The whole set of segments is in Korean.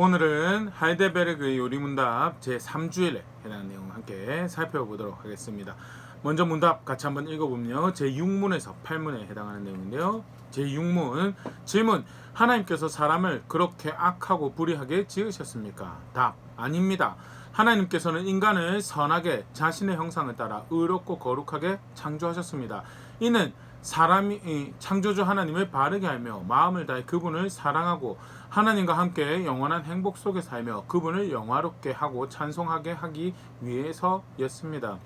오늘은 하이델베르그의 요리문답 제3주일에 해당하는 내용을 함께 살펴보도록 하겠습니다. 먼저 문답 같이 한번 읽어보면요. 제6문에서 8문에 해당하는 내용인데요. 제6문 질문: 하나님께서 사람을 그렇게 악하고 불의하게 지으셨습니까? 답: 아닙니다. 하나님께서는 인간을 선하게 자신의 형상을 따라 의롭고 거룩하게 창조하셨습니다. 이는 사람이 창조주 하나님을 바르게 알며 마음을 다해 그분을 사랑하고 하나님과 함께 영원한 행복 속에 살며 그분을 영화롭게 하고 찬송하게 하기 위해서였습니다.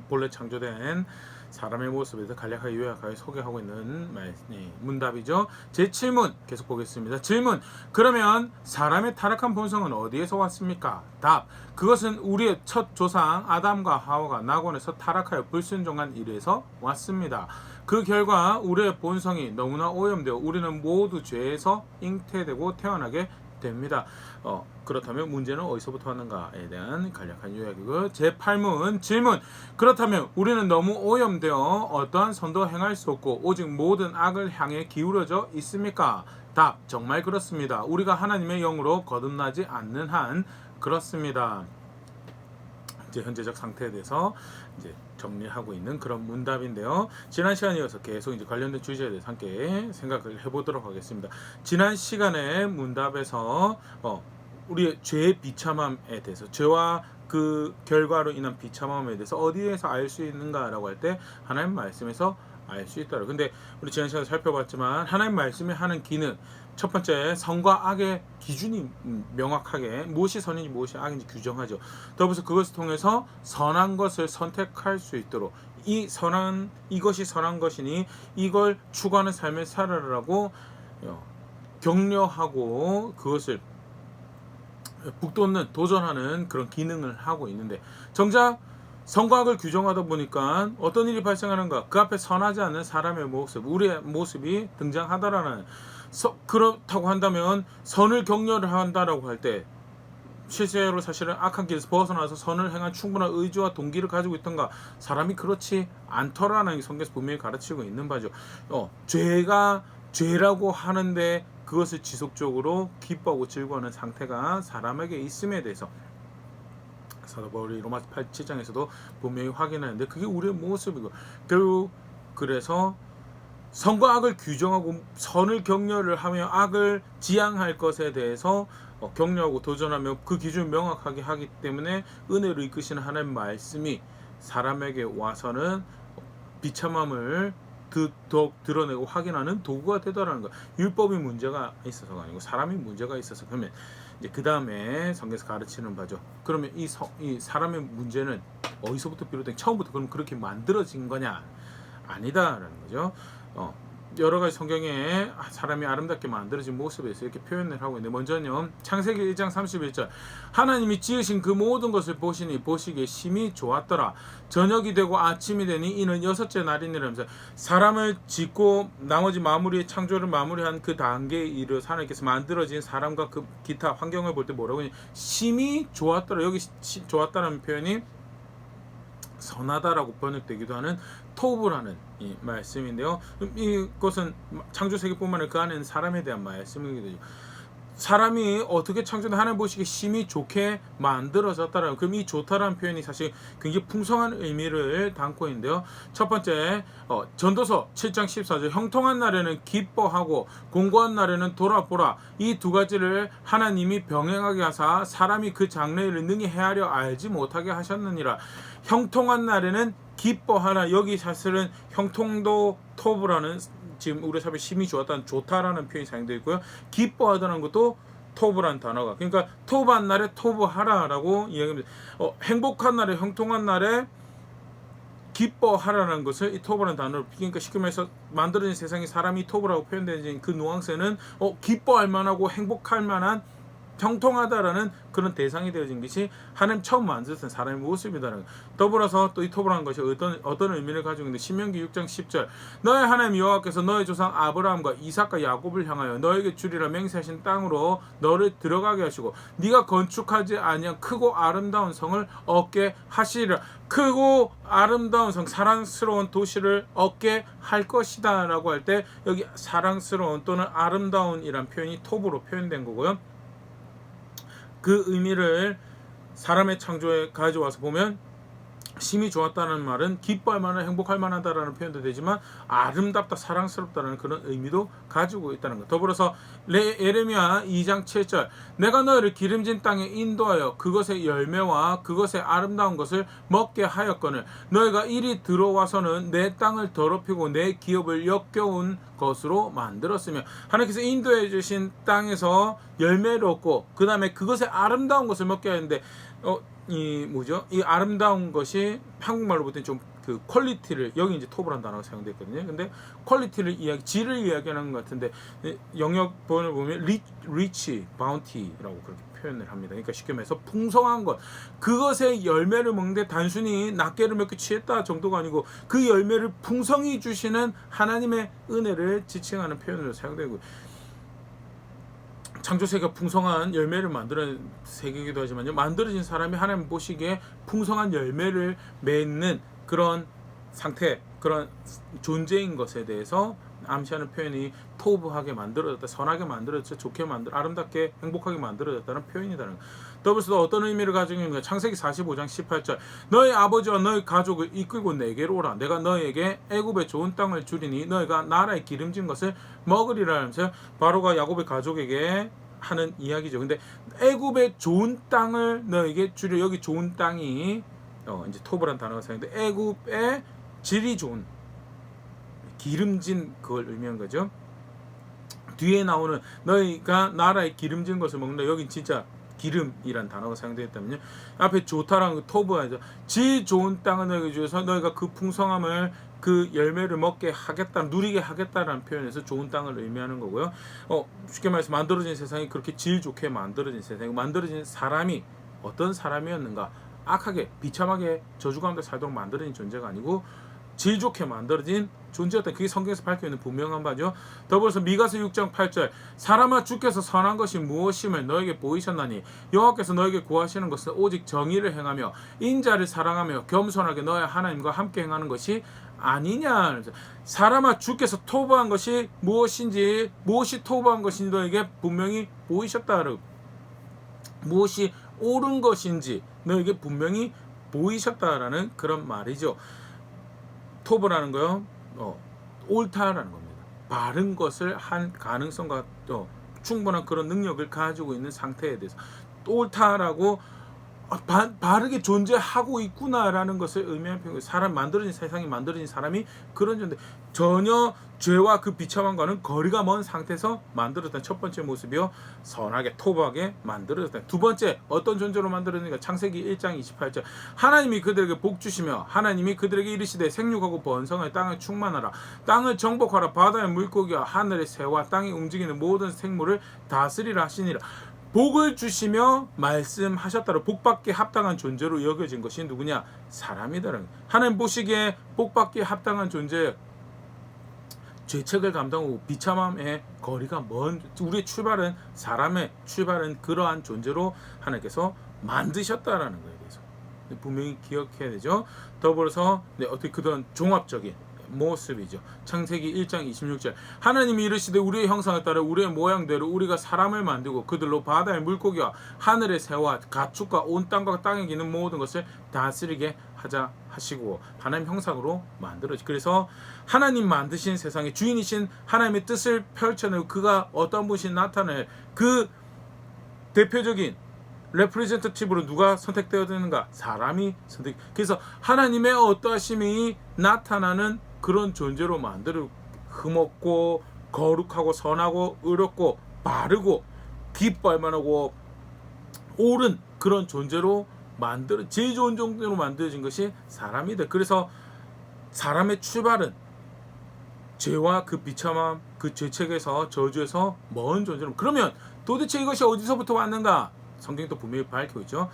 본래 창조된 사람의 모습에서 간략하게 요약하여 소개하고 있는 문답이죠. 제7문 계속 보겠습니다. 질문: 그러면 사람의 타락한 본성은 어디에서 왔습니까? 답: 그것은 우리의 첫 조상 아담과 하와가 낙원에서 타락하여 불순종한 일에서 왔습니다. 그 결과 우리의 본성이 너무나 오염되어 우리는 모두 죄에서 잉태되고 태어나게 됩니다. 그렇다면 문제는 어디서부터 왔는가에 대한 간략한 요약이고요. 제8문 질문: 그렇다면 우리는 너무 오염되어 어떠한 선도 행할 수 없고 오직 모든 악을 향해 기울어져 있습니까? 답: 정말 그렇습니다. 우리가 하나님의 영으로 거듭나지 않는 한 그렇습니다. 이제 현재적 상태에 대해서 이제 정리하고 있는 그런 문답인데요. 지난 시간에 이어서 계속 이제 관련된 주제에 대해서 함께 생각을 해보도록 하겠습니다. 지난 시간에 문답에서 우리의 죄의 비참함에 대해서, 죄와 그 결과로 인한 비참함에 대해서 어디에서 알 수 있는가라고 할 때 하나님 말씀에서 알 수 있다. 근데 우리 지난 시간에 살펴봤지만 하나님 말씀이 하는 기능, 첫 번째 선과 악의 기준이 명확하게 무엇이 선인지 무엇이 악인지 규정하죠. 더불어서 그것을 통해서 선한 것을 선택할 수 있도록 이것이 선한 것이니 이걸 추구하는 삶을 살아라라고 격려하고 그것을 북돋는 도전하는 그런 기능을 하고 있는데, 정작 선과 악을 규정하다 보니까 어떤 일이 발생하는가? 그 앞에 선하지 않는 사람의 모습, 우리의 모습이 등장하다라는, 그렇다고 한다면 선을 격려를 한다라고 할 때 실제로 사실은 악한 길에서 벗어나서 선을 행한 충분한 의지와 동기를 가지고 있던가? 사람이 그렇지 않더라는 성경에서 분명히 가르치고 있는 바죠. 죄가 죄라고 하는데 그것을 지속적으로 기뻐하고 즐거워하는 상태가 사람에게 있음에 대해서 사도 바울이 로마 7장에서도 분명히 확인하는데 그게 우리의 모습이고, 결국 그래서 선과 악을 규정하고 선을 격려를 하며 악을 지향할 것에 대해서 격려하고 도전하며 그 기준을 명확하게 하기 때문에 은혜로 이끄시는 하나님의 말씀이 사람에게 와서는 비참함을 더욱 드러내고 확인하는 도구가 되더라는 거. 율법이 문제가 있어서가 아니고 사람이 문제가 있어서. 그러면 이제 그 다음에 성경에서 가르치는 바죠. 그러면 이 사람의 문제는 어디서부터 비롯된, 처음부터 그럼 그렇게 만들어진 거냐? 아니다라는 거죠. 여러 가지 성경에 사람이 아름답게 만들어진 모습에서 이렇게 표현을 하고 있는데, 먼저는요, 창세기 1장 31절 하나님이 지으신 그 모든 것을 보시니 보시기에 심히 좋았더라. 저녁이 되고 아침이 되니 이는 여섯째 날이니라면서 사람을 짓고 나머지 창조를 마무리한 그 단계에 이르러 하나님께서 만들어진 사람과 그 기타 환경을 볼 때 뭐라고 하니? 심히 좋았더라. 여기 좋았다는 표현이 선하다라고 번역되기도 하는 토브라는 이 말씀인데요. 이것은 창조 세계뿐만 아니라 그 안에는 사람에 대한 말씀이기도 하죠. 사람이 어떻게 창조된 하나님 보시기에 심히 좋게 만들어졌다라는, 그럼 이 좋다라는 표현이 사실 굉장히 풍성한 의미를 담고 있는데요. 첫 번째, 전도서 7장 14절 형통한 날에는 기뻐하고 공고한 날에는 돌아보라. 이 두 가지를 하나님이 병행하게 하사 사람이 그 장래일을 능히 헤아려 알지 못하게 하셨느니라. 형통한 날에는 기뻐하라. 여기 사실은 형통도 토브라는, 지금 우리 삶에 심히 좋았다는 좋다라는 표현이 사용되어 있고요. 기뻐하다는 것도 토브라는 단어가, 그러니까 토브한 날에 토브하라라고 이야기합니다. 행복한 날에, 형통한 날에 기뻐하라는 것을 이 토브라는 단어로, 그러니까 쉽게 말해서 만들어진 세상이 사람이 토브라고 표현되는 그 누앙스는 기뻐할 만하고 행복할 만한, 형통하다라는 그런 대상이 되어진 것이 하나님 처음 만드신 사람의 모습이다라는. 더불어서 또 이 토브라는 것이 어떤 의미를 가지고 있는데, 신명기 6장 10절 너의 하나님 여호와께서 너의 조상 아브라함과 이삭과 야곱을 향하여 너에게 주리라 맹세하신 땅으로 너를 들어가게 하시고 네가 건축하지 아니한 크고 아름다운 성을 얻게 하시리라. 크고 아름다운 성, 사랑스러운 도시를 얻게 할 것이다 라고 할 때 여기 사랑스러운 또는 아름다운 이란 표현이 톱으로 표현된 거고요. 그 의미를 사람의 창조에 가져와서 보면 심히 좋았다는 말은 기뻐할 만한 행복할 만하다라는 표현도 되지만 아름답다 사랑스럽다는 그런 의미도 가지고 있다는 것. 더불어서 예레미야 2장 7절 내가 너희를 기름진 땅에 인도하여 그것의 열매와 그것의 아름다운 것을 먹게 하였거늘 너희가 이리 들어와서는 내 땅을 더럽히고 내 기업을 역겨운 것으로 만들었으며 하나님께서 인도해 주신 땅에서 열매를 얻고 그 다음에 그것의 아름다운 것을 먹게 하는데 이 아름다운 것이 한국말로 볼 때 좀 그 퀄리티를 여기 이제 톱이라는 단어가 사용됐거든요. 근데 퀄리티를 질을 이야기하는 것 같은데 영역본을 보면 리치, 바운티라고 그렇게 표현을 합니다. 그러니까 쉽게 말해서 풍성한 것, 그것의 열매를 먹는데 단순히 낱개를 몇 개 취했다 정도가 아니고 그 열매를 풍성히 주시는 하나님의 은혜를 지칭하는 표현으로 사용되고. 창조세계가 풍성한 열매를 만드는 세계이기도 하지만요, 만들어진 사람이 하나님 보시기에 풍성한 열매를 맺는 그런 상태, 그런 존재인 것에 대해서 암시하는 표현이 토부하게 만들어졌다, 선하게 만들어졌다, 좋게 아름답게 행복하게 만들어졌다는 표현이다는. 더불어서 어떤 의미를 가지고 있는가? 창세기 45장 18절 너희 아버지와 너희 가족을 이끌고 내게로 오라. 내가 너희에게 애굽의 좋은 땅을 주리니 너희가 나라의 기름진 것을 먹으리라 하면서 바로가 야곱의 가족에게 하는 이야기죠. 근데 애굽의 좋은 땅을 너에게 주려. 여기 좋은 땅이 이제 토브란 단어가 사용돼. 애굽의 질이 좋은 기름진 그걸 의미한 거죠. 뒤에 나오는 너희가 나라의 기름진 것을 먹는다. 여긴 진짜 기름이란 단어가 사용되었다면요. 앞에 좋다라는 그 토브가 아니죠. 질 좋은 땅을 너희에게 주어서 너희가 그 풍성함을 그 열매를 먹게 하겠다, 누리게 하겠다라는 표현에서 좋은 땅을 의미하는 거고요. 쉽게 말해서 만들어진 세상이 그렇게 질 좋게 만들어진 세상이고 만들어진 사람이 어떤 사람이었는가? 악하게 비참하게 저주 가운데 살도록 만들어진 존재가 아니고 질 좋게 만들어진 존재였다. 그게 성경에서 밝혀있는 분명한 바죠. 더불어서 미가서 6장 8절 사람아 주께서 선한 것이 무엇임을 너에게 보이셨나니 여호와께서 너에게 구하시는 것은 오직 정의를 행하며 인자를 사랑하며 겸손하게 너의 하나님과 함께 행하는 것이 아니냐. 사람아 주께서 토부한 것이 무엇인지, 무엇이 토부한 것인지 너에게 분명히 보이셨다. 무엇이 옳은 것인지 너에게 분명히 보이셨다라는 그런 말이죠. 토브라는 거요, 옳다라는 겁니다. 바른 것을 한 가능성과 충분한 그런 능력을 가지고 있는 상태에 대해서 옳다라고 바르게 존재하고 있구나라는 것을 의미하는 표현이에요. 사람 만들어진 세상이 만들어진 사람이 그런 존재, 전혀 죄와 그 비참함과는 거리가 먼 상태에서 만들어졌다는 첫 번째 모습이요, 선하게 토부하게 만들어졌다. 두 번째 어떤 존재로 만들어졌는가? 창세기 1장 28절 하나님이 그들에게 복 주시며 하나님이 그들에게 이르시되 생육하고 번성하여 땅을 충만하라. 땅을 정복하라. 바다의 물고기와 하늘의 새와 땅에 움직이는 모든 생물을 다스리라 하시니라. 복을 주시며 말씀하셨다로 복받기에 합당한 존재로 여겨진 것이 누구냐? 사람이다라는. 하나님 보시기에 복받기에 합당한 존재, 죄책을 감당하고 비참함의 거리가 먼 우리의 출발은, 사람의 출발은 그러한 존재로 하나님께서 만드셨다라는 거에 대해서 분명히 기억해야 되죠. 더불어서 어떻게 그런 종합적인 모습이죠. 창세기 1장 26절 하나님이 이르시되 우리의 형상을 따라 우리의 모양대로 우리가 사람을 만들고 그들로 바다의 물고기와 하늘의 새와 가축과 온 땅과 땅에 기는 모든 것을 다스리게 하자 하시고 하나님 형상으로 만들어지. 그래서 하나님 만드신 세상의 주인이신 하나님의 뜻을 펼쳐내고 그가 어떤 분이 나타낼 그 대표적인 레프레젠터티브로 누가 선택되었는가? 사람이 선택. 그래서 하나님의 어떠하심이 나타나는 그런 존재로 만들어 흠없고 거룩하고 선하고 의롭고 바르고 기뻐할 만하고 옳은 그런 존재로 만들어, 제일 좋은 존재로 만들어진 것이 사람이다. 그래서 사람의 출발은 죄와 그 비참함, 그 죄책에서, 저주에서 먼 존재로. 그러면 도대체 이것이 어디서부터 왔는가? 성경도 분명히 밝히고 있죠.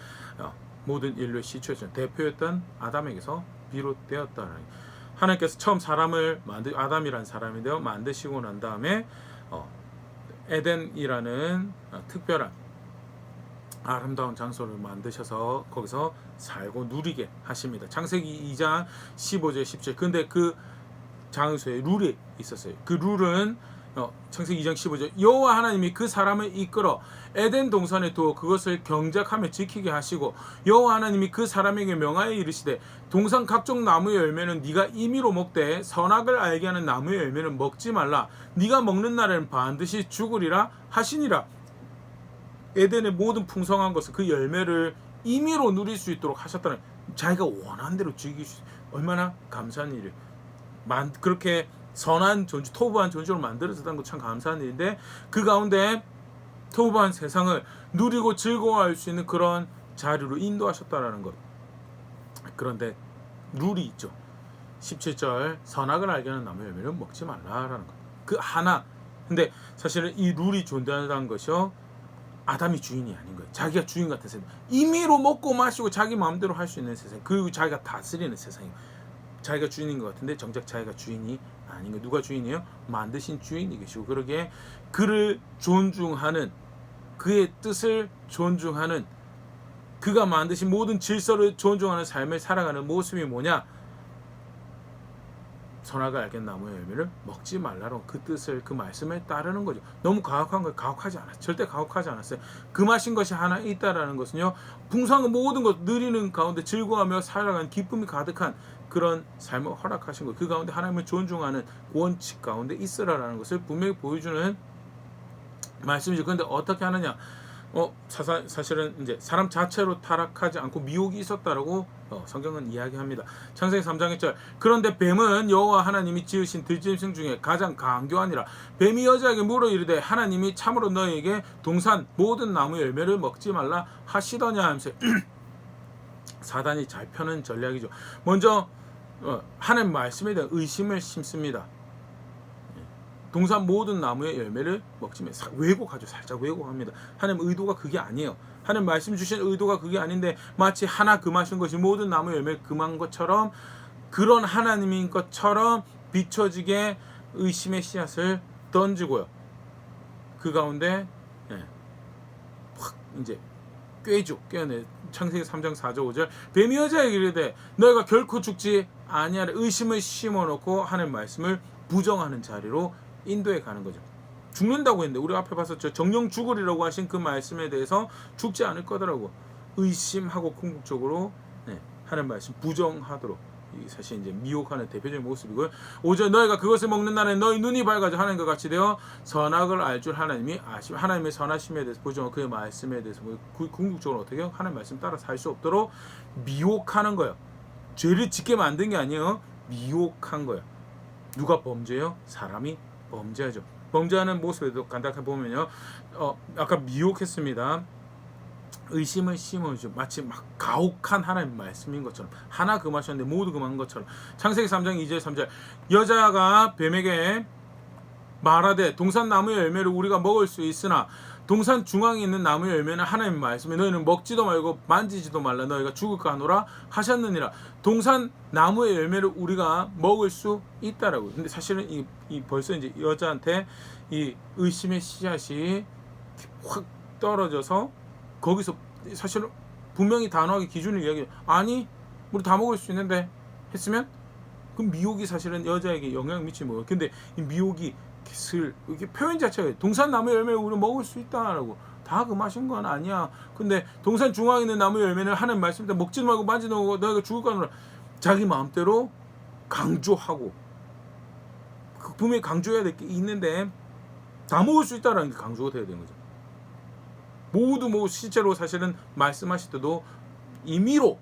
모든 인류의 시초였죠. 대표였던 아담에게서 비롯되었다는. 하나님께서 처음 사람을 아담이라는 사람인데요, 만드시고 난 다음에 에덴이라는 특별한 아름다운 장소를 만드셔서 거기서 살고 누리게 하십니다. 창세기 2장 15절 17절. 근데 그 장소에 룰이 있었어요. 그 룰은 창세기 2장 15절 여호와 하나님이 그 사람을 이끌어 에덴 동산에 두어 그것을 경작하며 지키게 하시고 여호와 하나님이 그 사람에게 명하여 이르시되 동산 각종 나무의 열매는 네가 임의로 먹되 선악을 알게 하는 나무의 열매는 먹지 말라. 네가 먹는 날에는 반드시 죽으리라 하시니라. 에덴의 모든 풍성한 것은 그 열매를 임의로 누릴 수 있도록 하셨다는, 자기가 원하는 대로 즐길 수, 얼마나 감사한 일이에요. 그렇게 선한 존재, 토부한 존재로 만들어졌다는 것 참 감사한 일인데, 그 가운데 토부한 세상을 누리고 즐거워할 수 있는 그런 자리로 인도하셨다라는 것. 그런데 룰이 있죠. 17절 선악을 알게 하는 나무의 열매를 먹지 말라라는 것. 그 하나. 근데 사실은 이 룰이 존재한다는 것이요, 아담이 주인이 아닌 거예요. 자기가 주인 같은 세상, 임의로 먹고 마시고 자기 마음대로 할 수 있는 세상, 그리고 자기가 다스리는 세상이에요. 자기가 주인인 것 같은데 정작 자기가 주인이 아닌 거예요. 누가 주인이에요? 만드신 주인이 계시고, 그러기에 그를 존중하는, 그의 뜻을 존중하는, 그가 만드신 모든 질서를 존중하는 삶을 살아가는 모습이 뭐냐? 선악을 알겠는 나무의 열매를 먹지 말라로 그 뜻을, 그 말씀을 따르는 거죠. 너무 가혹한 걸 가혹하지 않았어요. 절대 가혹하지 않았어요. 금하신 것이 하나 있다라는 것은요, 풍성한 모든 것 누리는 가운데 즐거워하며 살아가는 기쁨이 가득한 그런 삶을 허락하신 것, 그 가운데 하나님을 존중하는 원칙 가운데 있으라라는 것을 분명히 보여주는 말씀이죠. 그런데 어떻게 하느냐? 사실은 이제 사람 자체로 타락하지 않고 미혹이 있었다라고 성경은 이야기합니다. 창세기 3장 1절 그런데 뱀은 여호와 하나님이 지으신 들짐승 중에 가장 강교하니라. 뱀이 여자에게 물어 이르되 하나님이 참으로 너희에게 동산 모든 나무 열매를 먹지 말라 하시더냐 하면서 사단이 잘 펴는 전략이죠. 먼저 하나님 말씀에 대한 의심을 심습니다. 동산 모든 나무의 열매를 먹지 말라. 왜곡하죠. 살짝 왜곡합니다. 하나님 의도가 그게 아니에요. 하나님 말씀 주신 의도가 그게 아닌데, 마치 하나 금하신 것이 모든 나무의 열매를 금한 것처럼, 그런 하나님인 것처럼 비춰지게 의심의 씨앗을 던지고요. 그 가운데 확 이제 꿰내. 창세기 3장 4절 5절 뱀이 여자에게 이르되 너희가 결코 죽지 아니하라. 의심을 심어놓고 하나님 말씀을 부정하는 자리로 인도에 가는 거죠. 죽는다고 했는데, 우리 앞에 봤었죠. 정령 죽으리라고 하신 그 말씀에 대해서 죽지 않을 거더라고. 의심하고 궁극적으로 하나님 말씀 부정하도록, 사실 이제 미혹하는 대표적인 모습이고요. 5절 너희가 그것을 먹는 날에 너희 눈이 밝아져 하나님과 같이 되어 선악을 알 줄 하나님이 아시고, 하나님의 선하심에 대해서 부정하고 그의 말씀에 대해서 궁극적으로 어떻게 해요? 하나님 말씀 따라 살 수 없도록 미혹하는 거예요. 죄를 짓게 만든 게 아니에요. 미혹한 거예요. 누가 범죄해요? 사람이 범죄하죠. 범죄하는 모습에도 간단하게 보면요, 아까 미혹했습니다. 의심을 심어주죠. 마치 막 가혹한 하나님 말씀인 것처럼, 하나 금하셨는데 모두 금한 것처럼. 창세기 3장 2절 3절 여자가 뱀에게 말하되 동산 나무의 열매를 우리가 먹을 수 있으나 동산 중앙에 있는 나무의 열매는 하나님의 말씀에 너희는 먹지도 말고 만지지도 말라 너희가 죽을까 하노라 하셨느니라. 동산 나무의 열매를 우리가 먹을 수 있다라고. 근데 사실은 이 벌써 이제 여자한테 이 의심의 씨앗이 확 떨어져서, 거기서 사실은 분명히 단호하게 기준을 이야기해요. 아니 우리 다 먹을 수 있는데 했으면, 그 미혹이 사실은 여자에게 영향을 미치는 거예요. 근데 이 미혹이 이렇게 표현 자체가 동산 나무 열매를 우리 먹을 수 있다라고, 다 금하신 건 아니야. 근데 동산 중앙에 있는 나무 열매는 하나님 말씀대로 먹지 말고 만지지 말고 너희가 죽을 거라, 자기 마음대로 강조하고, 분명히 강조해야 될 게 있는데 다 먹을 수 있다라는 게 강조가 돼야 되는 거죠. 모두 실제로 사실은 말씀하실 때도 임의로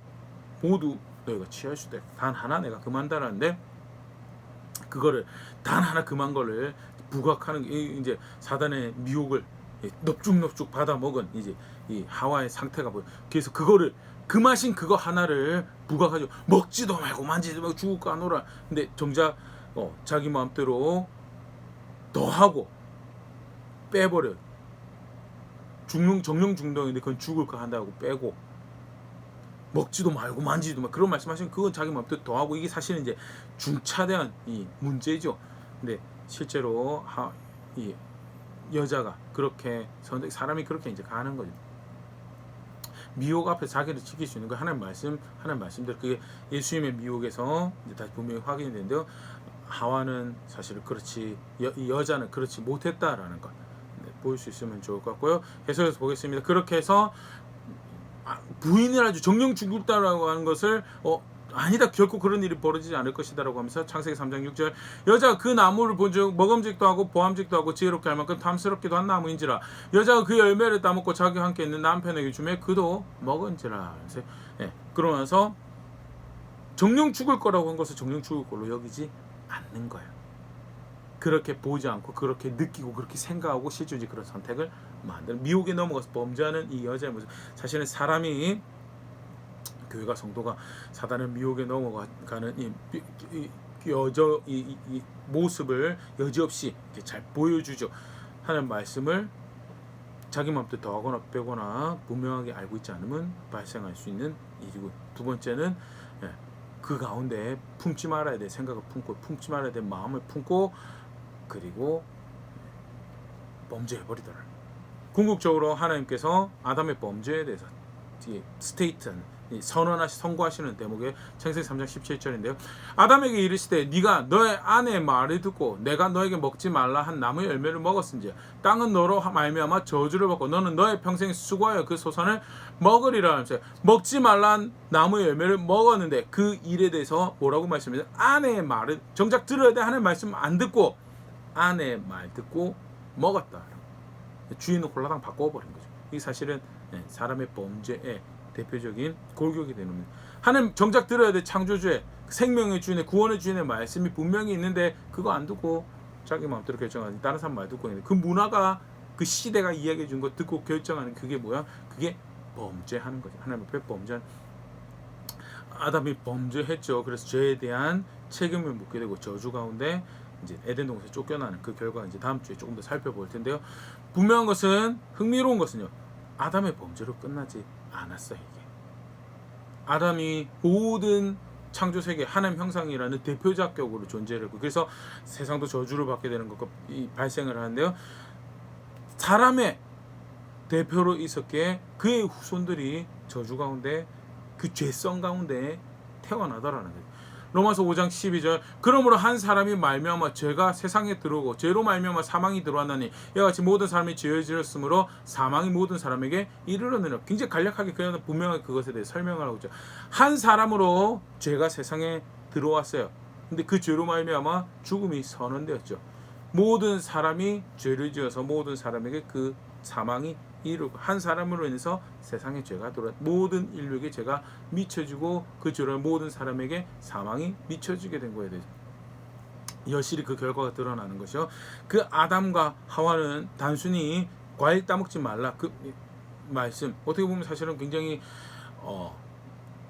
모두 너희가 취할 수 있다. 단 하나 내가 금한다라는데, 그거를 단 하나 금한 거를 부각하는 게 이제 사단의 미혹을 넙죽넙죽 받아 먹은 이제 이 하와의 상태가 보여. 그래서 그거를 금하신 그거 하나를 부각하죠. 먹지도 말고 만지지도 말고 죽을 거 아노라. 근데 정작 자기 마음대로 더하고 빼버려. 정령 중독인데 그건 죽을 거 한다고 빼고, 먹지도 말고 만지지도 말고 그런 말씀하시면 그건 자기 마음대로 더하고, 이게 사실은 이제 중차대한 이 문제죠. 근데 실제로 이 여자가 그렇게 사람이 그렇게 이제 가는 거죠. 미혹 앞에 자기를 지킬 수 있는 거 하나님 말씀대로, 그게 예수님의 미혹에서 이제 다시 분명히 확인이 되는데요. 하와는 사실 그렇지 이 여자는 그렇지 못했다라는 것 보일 수 있으면 좋을 것 같고요. 계속해서 보겠습니다. 그렇게 해서 부인을 아주 정령 죽였다라고 하는 것을 아니다 결코 그런 일이 벌어지지 않을 것이다라고 하면서 창세기 3장 6절 여자가 그 나무를 본즉 먹음직도 하고 보암직도 하고 지혜롭게 할 만큼 탐스럽기도 한 나무인지라 여자가 그 열매를 따먹고 자기와 함께 있는 남편에게 주매 그도 먹은지라. 그러면서 정령 죽을 거라고 한 것을 정령 죽을 걸로 여기지 않는 거예요. 그렇게 보지 않고 그렇게 느끼고 그렇게 생각하고 실제로 그런 선택을 만드는 미혹에 넘어가서 범죄하는 이 여자의 모습. 사실은 사람이 교회가 성도가 사단의 미혹에 넘어가는 이 모습을 여지없이 잘 보여주죠. 하는 말씀을 자기 마음대로 더하거나 빼거나 분명하게 알고 있지 않으면 발생할 수 있는 일이고, 두 번째는 그 가운데 품지 말아야 될 생각을 품고 품지 말아야 될 마음을 품고 그리고 범죄해버리더라. 궁극적으로 하나님께서 아담의 범죄에 대해서 선고하시는 대목의 창세기 3장 17절인데요. 아담에게 이르시되 네가 너의 아내의 말을 듣고 내가 너에게 먹지 말라 한 나무의 열매를 먹었은지 땅은 너로 말미암아 저주를 받고 너는 너의 평생 수고하여 그 소산을 먹으리라 하면서 먹지 말란 나무의 열매를 먹었는데 그 일에 대해서 뭐라고 말씀해요? 아내의 말을 정작 들어야 돼 하는 말씀 안 듣고 아내의 말 듣고 먹었다. 주인은 홀라당 바꿔버린 거죠. 이게 사실은 사람의 범죄의 대표적인 골격이 되는 겁니다. 하나님 정작 들어야 될 창조주의 생명의 주인의 구원의 주인의 말씀이 분명히 있는데 그거 안 듣고 자기 마음대로 결정하는 다른 사람 말 듣고 있는데 그 문화가 그 시대가 이야기해 준 거 듣고 결정하는 그게 뭐야? 그게 범죄하는 거죠. 하나님 앞에 범죄한 아담이 범죄했죠. 그래서 죄에 대한 책임을 묻게 되고 저주 가운데 이제 에덴 동산에 쫓겨나는 그 결과 이제 다음 주에 조금 더 살펴볼 텐데요. 분명한 것은 흥미로운 것은요. 아담의 범죄로 끝나지 않았어요. 이게 아담이 모든 창조 세계 하나님 형상이라는 대표작격으로 존재를 하고 그래서 세상도 저주를 받게 되는 것과 발생을 하는데요. 사람의 대표로 있었기에 그의 후손들이 저주 가운데 그 죄성 가운데 태어나더라는 거예요. 로마서 5장 12절 그러므로 한 사람이 말미암아 죄가 세상에 들어오고 죄로 말미암아 사망이 들어왔나니 이와 같이 모든 사람이 죄를 지었으므로 사망이 모든 사람에게 이르렀느니라. 굉장히 간략하게 그냥 분명하게 그것에 대해 설명을 하고 있죠. 한 사람으로 죄가 세상에 들어왔어요. 근데 그 죄로 말미암아 죽음이 선언되었죠. 모든 사람이 죄를 지어서 모든 사람에게 그 사망이 이르고 한 사람으로 인해서 세상에 죄가 들어와 모든 인류에게 죄가 미쳐지고 그 죄로 모든 사람에게 사망이 미쳐지게 된 거에 대해서 여실히 그 결과가 드러나는 것이요. 그 아담과 하와는 단순히 과일 따먹지 말라 그 말씀 어떻게 보면 사실은 굉장히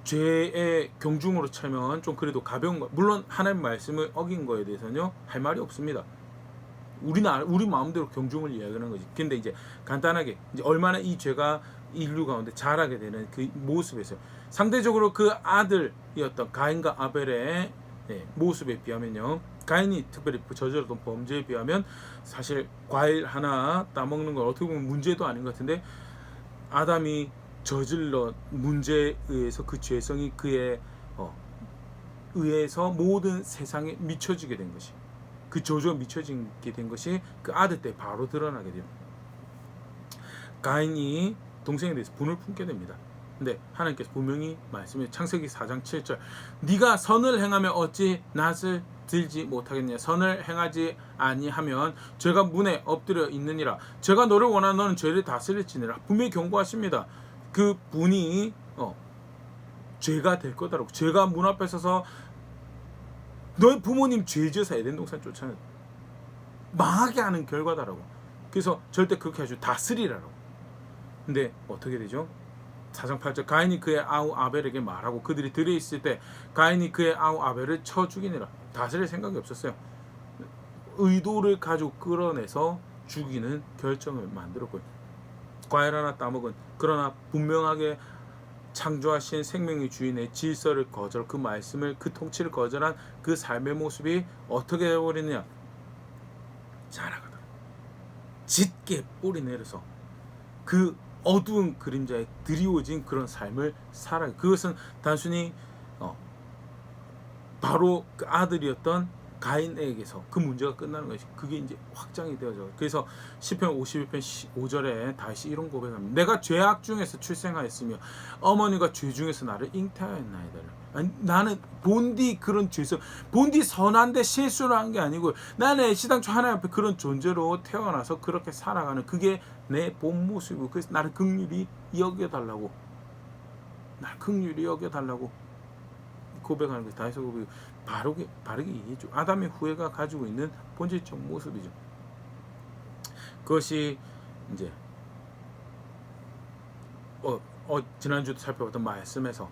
죄의 경중으로 치면 좀 그래도 가벼운 거 물론 하나님 말씀을 어긴 거에 대해서는요 할 말이 없습니다. 우리 마음대로 경중을 이야기하는 거지. 근데 이제 간단하게 이제 얼마나 이 죄가 인류 가운데 자라게 되는 그 모습에서 상대적으로 그 아들이었던 가인과 아벨의 모습에 비하면요. 가인이 특별히 저질렀던 범죄에 비하면 사실 과일 하나 따먹는 건 어떻게 보면 문제도 아닌 것 같은데 아담이 저질러 문제에 의해서 그 죄성이 그에 의해서 모든 세상에 미쳐지게 된 것이 그 저주가 미쳐지게 된 것이 그 아들 때 바로 드러나게 됩니다. 가인이 동생에 대해서 분을 품게 됩니다. 근데 하나님께서 분명히 말씀해 창세기 4장 7절 네가 선을 행하며 어찌 낫을 들지 못하겠느냐 선을 행하지 아니하면 죄가 문에 엎드려 있느니라 죄가 너를 원하는 너는 죄를 다스릴지니라. 분명히 경고하십니다. 그 분이 죄가 될 거다라고 죄가 문 앞에 서서 너의 부모님 죄 지어서 에덴 동산 쫓아내 망하게 하는 결과다라고. 그래서 절대 그렇게 하지 다스리라고. 근데 어떻게 되죠? 4장 8절 가인이 그의 아우 아벨에게 말하고 그들이 들에 있을 때 가인이 그의 아우 아벨을 쳐 죽이니라. 다스릴 생각이 없었어요. 의도를 가지고 끌어내서 죽이는 결정을 만들었고요. 과일 하나 따먹은 그러나 분명하게 창조하신 생명의 주인의 질서를 거절 그 말씀을 그 통치를 거절한 그 삶의 모습이 어떻게 되어버리느냐 자라가다 짙게 뿌리 내려서 그 어두운 그림자에 드리워진 그런 삶을 살아요. 그것은 단순히 바로 그 아들이었던 가인에게서 그 문제가 끝나는 것이 그게 이제 확장이 되어져. 그래서 시편 51편 5절에 다시 이런 고백합니다. 내가 죄악 중에서 출생하였으며 어머니가 죄 중에서 나를 잉태하였나이다. 아니, 나는 본디 그런 죄서 본디 선한데 실수를 한 게 아니고 나는 애시당초 하나님 앞에 그런 존재로 태어나서 그렇게 살아가는 그게 내 본 모습이고 그래서 나를 긍휼히 여겨달라고 날 긍휼히 여겨달라고 고백하는 것이 다윗의 고백이 바르게 이해해줘. 아담의 후예가 가지고 있는 본질적 모습이죠. 그것이 이제 지난주도 살펴봤던 말씀에서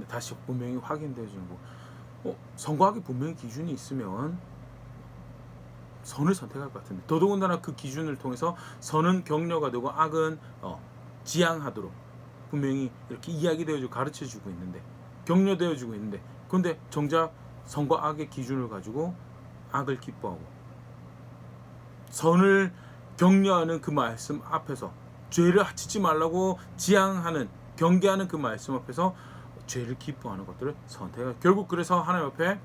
다시 분명히 확인되어지는 거. 선거하기 분명히 기준이 있으면 선을 선택할 것 같은데 더더군다나 그 기준을 통해서 선은 격려가 되고 악은 지양하도록 분명히 이렇게 이야기되어주고 가르쳐주고 있는데 격려되어주고 있는데 그런데 정작 선과 악의 기준을 가지고 악을 기뻐하고 선을 격려하는 그 말씀 앞에서 죄를 짓지 말라고 지향하는 경계하는 그 말씀 앞에서 죄를 기뻐하는 것들을 선택해 결국 그래서 하나님 앞에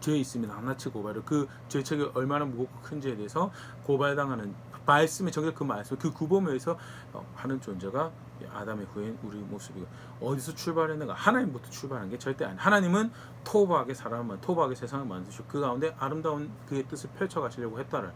죄에 있으면 낱낱이 고발을 그 죄책이 얼마나 무겁고 큰지에 대해서 고발당하는 말씀의 정작 그 말씀 그 구범에서 하는 존재가 아담의 후예인 우리 모습이고 어디서 출발했는가 하나님부터 출발한 게 절대 아니에요. 하나님은 토박하게 사람을 토박하게 세상을 만드시고 그 가운데 아름다운 그의 뜻을 펼쳐가시려고 했다를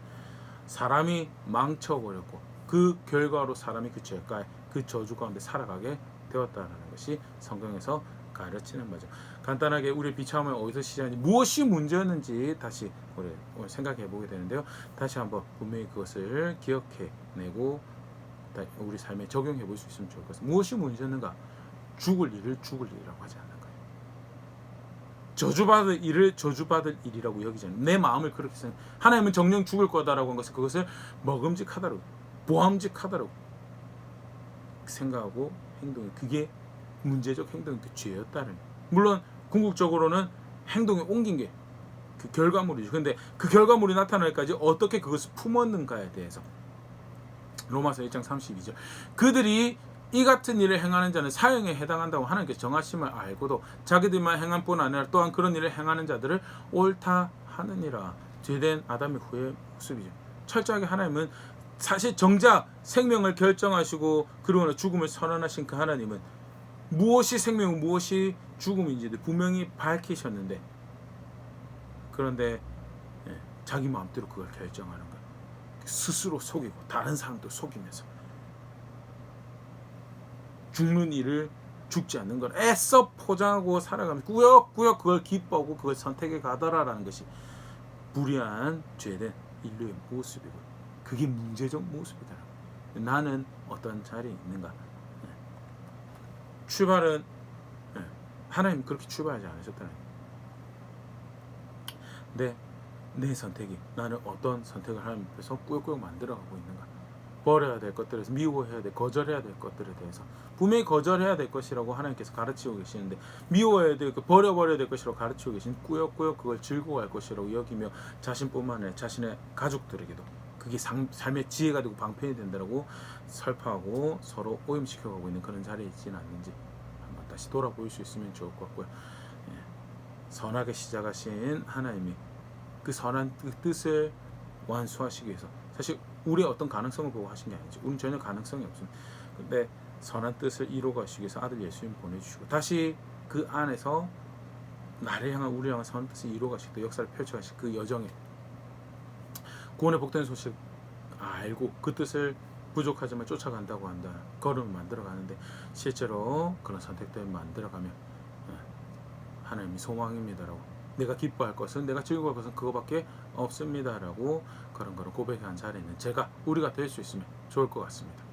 사람이 망쳐버렸고 그 결과로 사람이 그 죄가에 그 저주 가운데 살아가게 되었다는 것이 성경에서 가르치는 바죠. 간단하게 우리 비참함을 어디서 시작하는지 무엇이 문제였는지 다시 오늘 생각해 보게 되는데요. 다시 한번 분명히 그것을 기억해내고 우리 삶에 적용해 볼 수 있으면 좋을 것 같습니다. 무엇이 문제였는가? 죽을 일을 죽을 일이라고 하지 않는 거예요. 저주받을 일을 저주받을 일이라고 여기지 않는 내 마음을 그렇게 생각. 하나님은 정령 죽을 거다라고 한 것은 그것을 먹음직하다라고 보암직하다라고 생각하고 행동이 그게 문제적 행동이 그 죄였다는. 물론 궁극적으로는 행동에 옮긴 게 그 결과물이죠. 근데 그 결과물이 나타날까지 어떻게 그것을 품었는가에 대해서 로마서 1장 32절 그들이 이 같은 일을 행하는 자는 사형에 해당한다고 하나님께서 정하심을 알고도 자기들만 행한 뿐 아니라 또한 그런 일을 행하는 자들을 옳다 하느니라. 죄된 아담의 후의 모습이죠. 철저하게 하나님은 사실 정작 생명을 결정하시고 그러나 죽음을 선언하신 그 하나님은 무엇이 생명 무엇이 죽음인지를 분명히 밝히셨는데 그런데 자기 마음대로 그걸 결정하는 거예요. 스스로 속이고 다른 사람도 속이면서 죽는 일을 죽지 않는 걸 애써 포장하고 살아가면서 꾸역꾸역 그걸 기뻐하고 그걸 선택해 가더라라는 것이 불의한 죄된 인류의 모습이고 그게 문제적 모습이다. 나는 어떤 자리에 있는가? 출발은 하나님 그렇게 출발하지 않으셨다는 거예요. 내 선택이 나는 어떤 선택을 하나님 앞에서 꾸역꾸역 만들어가고 있는가? 버려야 될 것들에서 미워해야 될 거절해야 될 것들에 대해서 분명히 거절해야 될 것이라고 하나님께서 가르치고 계시는데 미워해야 될 것 버려야 될 것이라고 가르치고 계신 꾸역꾸역 그걸 즐거워할 것이라고 여기며 자신뿐만 아니라 자신의 가족들에게도 그게 삶의 지혜가 되고 방편이 된다라고 설파하고 서로 오염시켜가고 있는 그런 자리에 있지는 않는지 한번 다시 돌아볼 수 있으면 좋을 것 같고요. 선하게 시작하신 하나님이 그 선한 그 뜻을 완수하시기 위해서 사실 우리의 어떤 가능성을 보고 하신 게 아니죠. 우리는 전혀 가능성이 없습니다. 근데 선한 뜻을 이루어가시기 위해서 아들 예수님 보내주시고 다시 그 안에서 나를 향한 우리를 향한 선한 뜻을 이루어가시고 또 역사를 펼쳐가실 그 여정에 구원의 복된 소식 알고 그 뜻을 부족하지만 쫓아간다고 한다. 걸음을 만들어가는데 실제로 그런 선택들을 만들어가면 하나님이 소망입니다라고 내가 기뻐할 것은 내가 즐거워할 것은 그거밖에 없습니다라고 그런 거를 고백한 자리에 있는 우리가 될 수 있으면 좋을 것 같습니다.